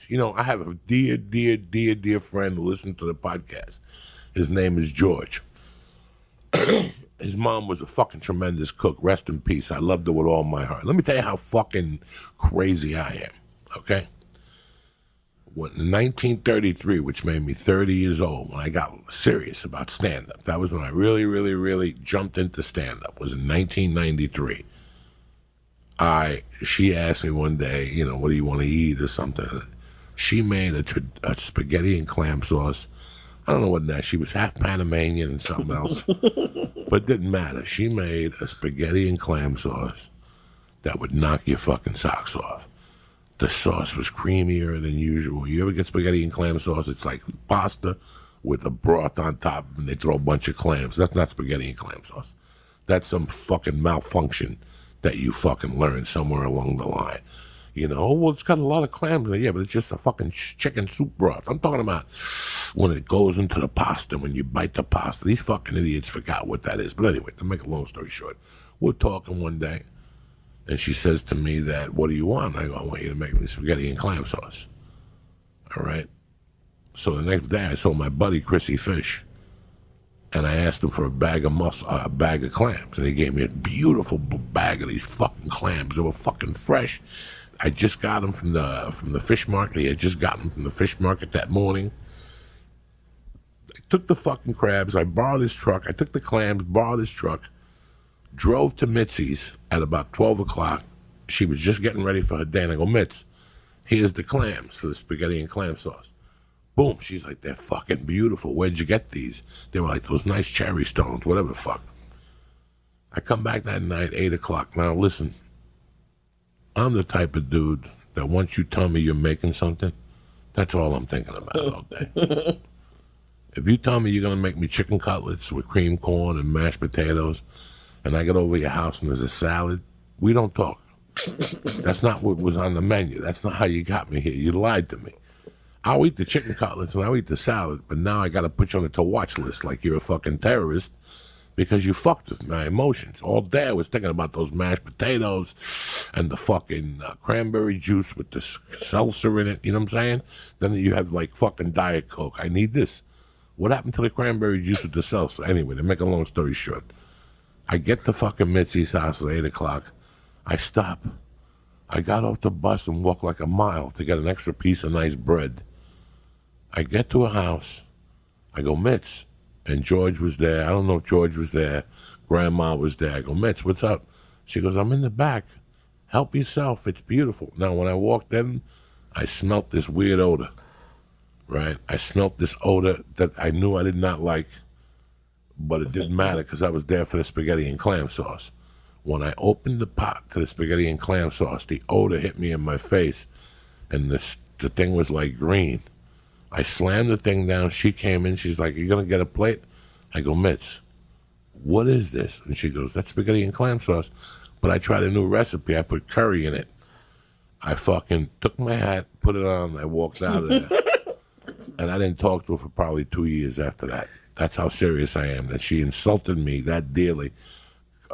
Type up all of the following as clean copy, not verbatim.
much. You know, I have a dear friend who listens to the podcast. His name is George. His mom was a fucking tremendous cook. Rest in peace. I loved her with all my heart. Let me tell you how fucking crazy I am, okay? When, in 1933, which made me 30 years old, when I got serious about stand-up, that was when I really jumped into stand-up, was in 1993. She asked me one day, you know, what do you want to eat or something? She made a spaghetti and clam sauce. I don't know what that. She was half Panamanian and something else, but it didn't matter. She made a spaghetti and clam sauce that would knock your fucking socks off. The sauce was creamier than usual. You ever get spaghetti and clam sauce? It's like pasta with a broth on top, and they throw a bunch of clams. That's not spaghetti and clam sauce. That's some fucking malfunction that you fucking learned somewhere along the line. You know, well, it's got a lot of clams in it. Yeah, but it's just a fucking chicken soup broth. I'm talking about when it goes into the pasta, when you bite the pasta. These fucking idiots forgot what that is. But anyway, to make a long story short, we're talking one day, and she says to me that, what do you want? I go, I want you to make me spaghetti and clam sauce. All right? So the next day, I saw my buddy, Chrissy Fish, and I asked him for a bag of clams, and he gave me a beautiful bag of these fucking clams. They were fucking fresh. I just got them from the fish market. He had just gotten them from the fish market that morning. I took the fucking crabs. I borrowed his truck. I took the clams, borrowed his truck, drove to Mitzi's at about 12 o'clock. She was just getting ready for her day, and I go, Mitz, here's the clams for the spaghetti and clam sauce. Boom. She's like, they're fucking beautiful. Where'd you get these? They were like those nice cherry stones, whatever the fuck. I come back that night, 8 o'clock. Now, listen, I'm the type of dude that once you tell me you're making something, that's all I'm thinking about all day. If you tell me you're going to make me chicken cutlets with cream corn and mashed potatoes, and I get over your house and there's a salad, we don't talk. That's not what was on the menu. That's not how you got me here. You lied to me. I'll eat the chicken cutlets and I'll eat the salad, but now I got to put you on the to-watch list like you're a fucking terrorist because you fucked with my emotions. All day I was thinking about those mashed potatoes and the fucking cranberry juice with the seltzer in it, you know what I'm saying? Then you have like fucking Diet Coke. I need this. What happened to the cranberry juice with the seltzer? Anyway, to make a long story short, I get to fucking Mitzi's house at 8 o'clock. I stop. I got off the bus and walked like a mile to get an extra piece of nice bread. I get to a house. I go, Mitz. And George was there. I don't know if George was there. Grandma was there. I go, Mitz, what's up? She goes, I'm in the back. Help yourself. It's beautiful. Now, when I walked in, I smelt this weird odor, right? I smelt this odor that I knew I did not like, but it didn't matter because I was there for the spaghetti and clam sauce. When I opened the pot to the spaghetti and clam sauce, the odor hit me in my face, and the thing was like green. I slammed the thing down. She came in. She's like, you going to get a plate? I go, Mitz, what is this? And she goes, that's spaghetti and clam sauce. But I tried a new recipe. I put curry in it. I fucking took my hat, put it on, and I walked out of there. And I didn't talk to her for probably 2 years after that. That's how serious I am, that she insulted me that dearly.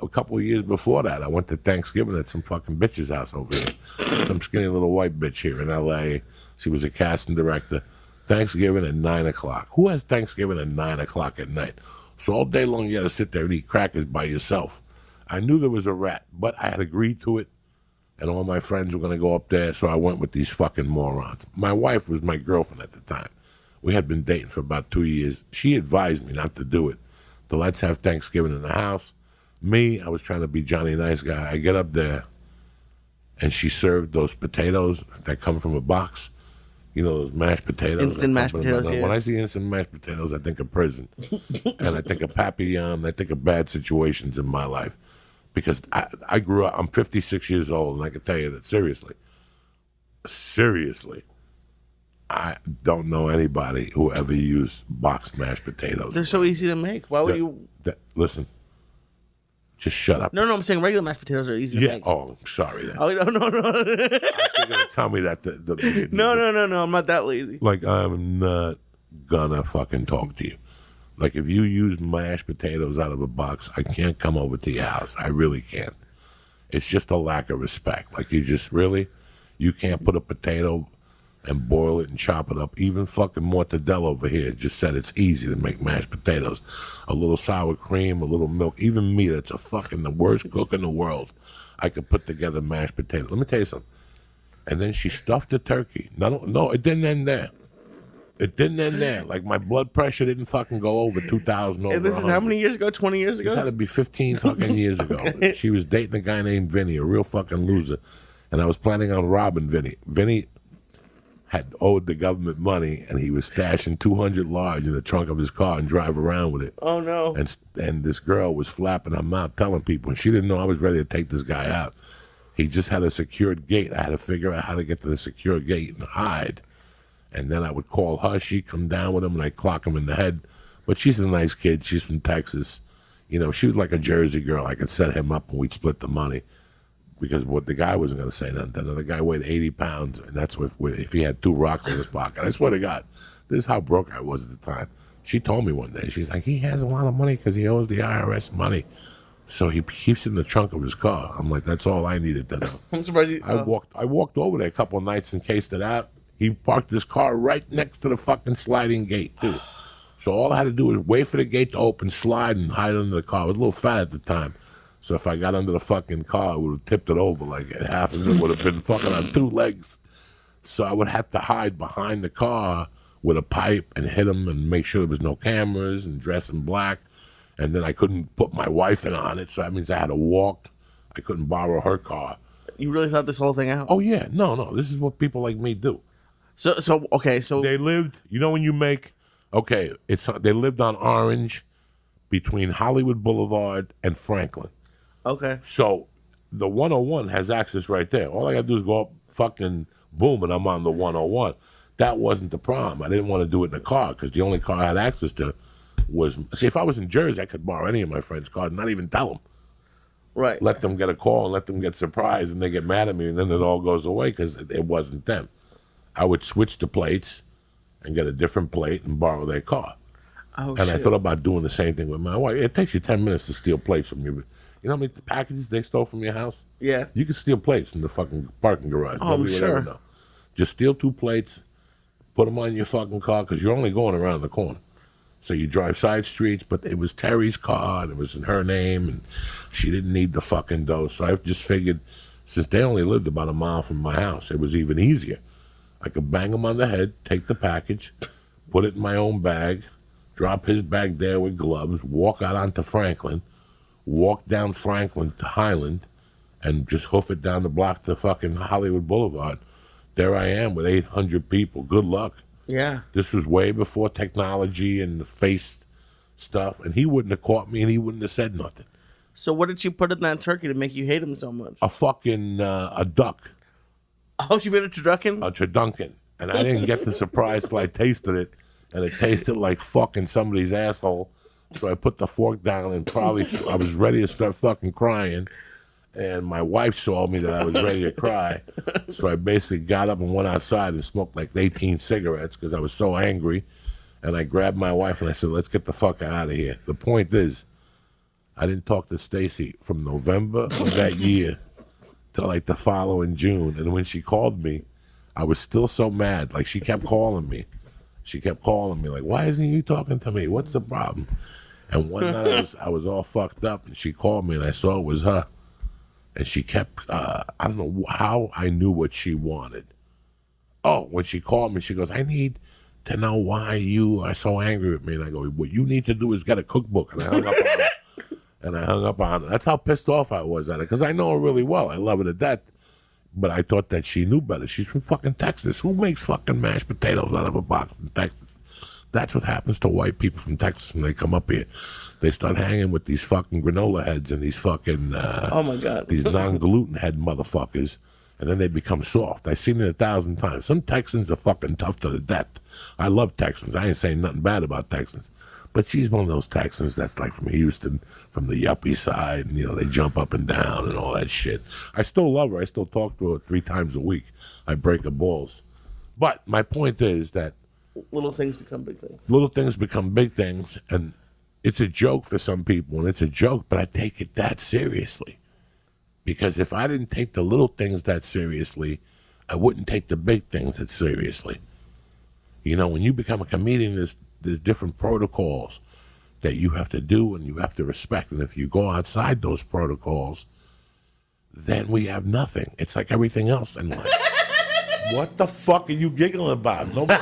A couple of years before that, I went to Thanksgiving at some fucking bitch's house over here. Some skinny little white bitch here in L.A. She was a casting director. Thanksgiving at 9 o'clock. Who has Thanksgiving at 9 o'clock at night? So all day long you got to sit there and eat crackers by yourself. I knew there was a rat, but I had agreed to it, and all my friends were going to go up there, so I went with these fucking morons. My wife was my girlfriend at the time. We had been dating for about 2 years. She advised me not to do it. So let's have Thanksgiving in the house. Me, I was trying to be Johnny Nice Guy. I get up there, and she served those potatoes that come from a box. You know, those mashed potatoes. Instant mashed potatoes, yeah. When I see instant mashed potatoes, I think of prison. And I think of Papillon. I think of bad situations in my life. Because I grew up, I'm 56 years old, and I can tell you that seriously, I don't know anybody who ever used boxed mashed potatoes. They're so easy to make. Why would you? Listen. Just shut up. No, I'm saying regular mashed potatoes are easy to make. Oh, I'm sorry. Then. Oh, no. I think you're going to tell me that. No. I'm not that lazy. Like, I'm not going to fucking talk to you. Like, if you use mashed potatoes out of a box, I can't come over to your house. I really can't. It's just a lack of respect. Like, you just really, you can't put a potato and boil it and chop it up. Even fucking Mortadella over here just said it's easy to make mashed potatoes. A little sour cream, a little milk. Even me, that's a fucking the worst cook in the world, I could put together mashed potatoes. Let me tell you something. And then she stuffed the turkey. No, it didn't end there. It didn't end there. Like, my blood pressure didn't fucking go over 2,000 over And this is 100. how many years ago? 20 years ago? This had to be 15 fucking years ago. Okay. She was dating a guy named Vinny, a real fucking loser. And I was planning on robbing Vinny. Vinny had owed the government money, and he was stashing 200 large in the trunk of his car and drive around with it. Oh, no. And this girl was flapping her mouth telling people, and she didn't know I was ready to take this guy out. He just had a secured gate. I had to figure out how to get to the secure gate and hide. And then I would call her. She'd come down with him, and I'd clock him in the head. But she's a nice kid. She's from Texas. You know, she was like a Jersey girl. I could set him up, and we'd split the money. Because what the guy wasn't going to say nothing. The guy weighed 80 pounds, and that's if he had 2 rocks in his pocket. I swear to God, this is how broke I was at the time. She told me one day, she's like, he has a lot of money because he owes the IRS money. So he keeps it in the trunk of his car. I'm like, that's all I needed to know. I'm surprised you... I walked over there a couple of nights and cased it out. He parked his car right next to the fucking sliding gate, too. So all I had to do was wait for the gate to open, slide, and hide under the car. I was a little fat at the time. So if I got under the fucking car, I would have tipped it over. Like, half of it would have been fucking on 2 legs. So I would have to hide behind the car with a pipe and hit him and make sure there was no cameras and dress in black. And then I couldn't put my wife in on it, so that means I had to walk. I couldn't borrow her car. You really thought this whole thing out? Oh, yeah. No. This is what people like me do. So They lived, you know when you make, they lived on Orange between Hollywood Boulevard and Franklin. Okay. So the 101 has access right there. All I got to do is go up, fucking boom, and I'm on the 101. That wasn't the problem. I didn't want to do it in a car because the only car I had access to was, see, if I was in Jersey, I could borrow any of my friends' cars, not even tell them. Right. Let them get a call and let them get surprised, and they get mad at me, and then it all goes away because it wasn't them. I would switch the plates and get a different plate and borrow their car. Oh, and I thought about doing the same thing with my wife. It takes you 10 minutes to steal plates from you. You know how many packages they stole from your house? Yeah. You can steal plates from the fucking parking garage. Oh, I'm Nobody would sure. ever know. Just steal 2 plates, put them on your fucking car, because you're only going around the corner. So you drive side streets, but it was Terry's car, and it was in her name, and she didn't need the fucking dough. So I just figured, since they only lived about a mile from my house, it was even easier. I could bang him on the head, take the package, put it in my own bag, drop his bag there with gloves, walk out onto Franklin, walk down Franklin to Highland, and just hoof it down the block to fucking Hollywood Boulevard. There I am with 800 people. Good luck. Yeah. This was way before technology and the face stuff, and he wouldn't have caught me, and he wouldn't have said nothing. So what did you put in that turkey to make you hate him so much? A duck. Oh, she made a turducken? A turducken. And I didn't get the surprise till I tasted it, and it tasted like fucking somebody's asshole. So I put the fork down, and I was ready to start fucking crying. And my wife saw me that I was ready to cry. So I basically got up and went outside and smoked like 18 cigarettes because I was so angry. And I grabbed my wife and I said, let's get the fuck out of here. The point is, I didn't talk to Stacy from November of that year till like the following June. And when she called me, I was still so mad. Like, she kept calling me. Like, why isn't you talking to me? What's the problem? And one night I was all fucked up, and she called me, and I saw it was her. And she kept, I don't know how I knew what she wanted. Oh, when she called me, she goes, I need to know why you are so angry with me. And I go, what you need to do is get a cookbook. And I hung up on her. That's how pissed off I was at her, because I know her really well. I love her to death. But I thought that she knew better. She's from fucking Texas. Who makes fucking mashed potatoes out of a box in Texas? That's what happens to white people from Texas when they come up here. They start hanging with these fucking granola heads and these fucking oh my God, these non-gluten head motherfuckers, and then they become soft. I've seen it 1,000 times. Some Texans are fucking tough to the death. I love Texans. I ain't saying nothing bad about Texans. But she's one of those Texans that's like from Houston, from the yuppie side, and, you know, they jump up and down and all that shit. I still love her. I still talk to her 3 times a week. I break her balls. But my point is that little things become big things. Little things become big things, and it's a joke for some people, and it's a joke, but I take it that seriously. Because if I didn't take the little things that seriously, I wouldn't take the big things as seriously. You know, when you become a comedian, there's different protocols that you have to do and you have to respect. And if you go outside those protocols, then we have nothing. It's like everything else in life. What the fuck are you giggling about? No. Why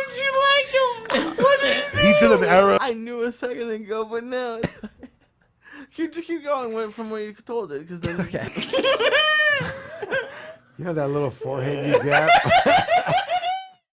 did you like him? What did He did an error. I knew a second ago, but now it's... You just keep going from where you told it, because then... You know that little forehead you got?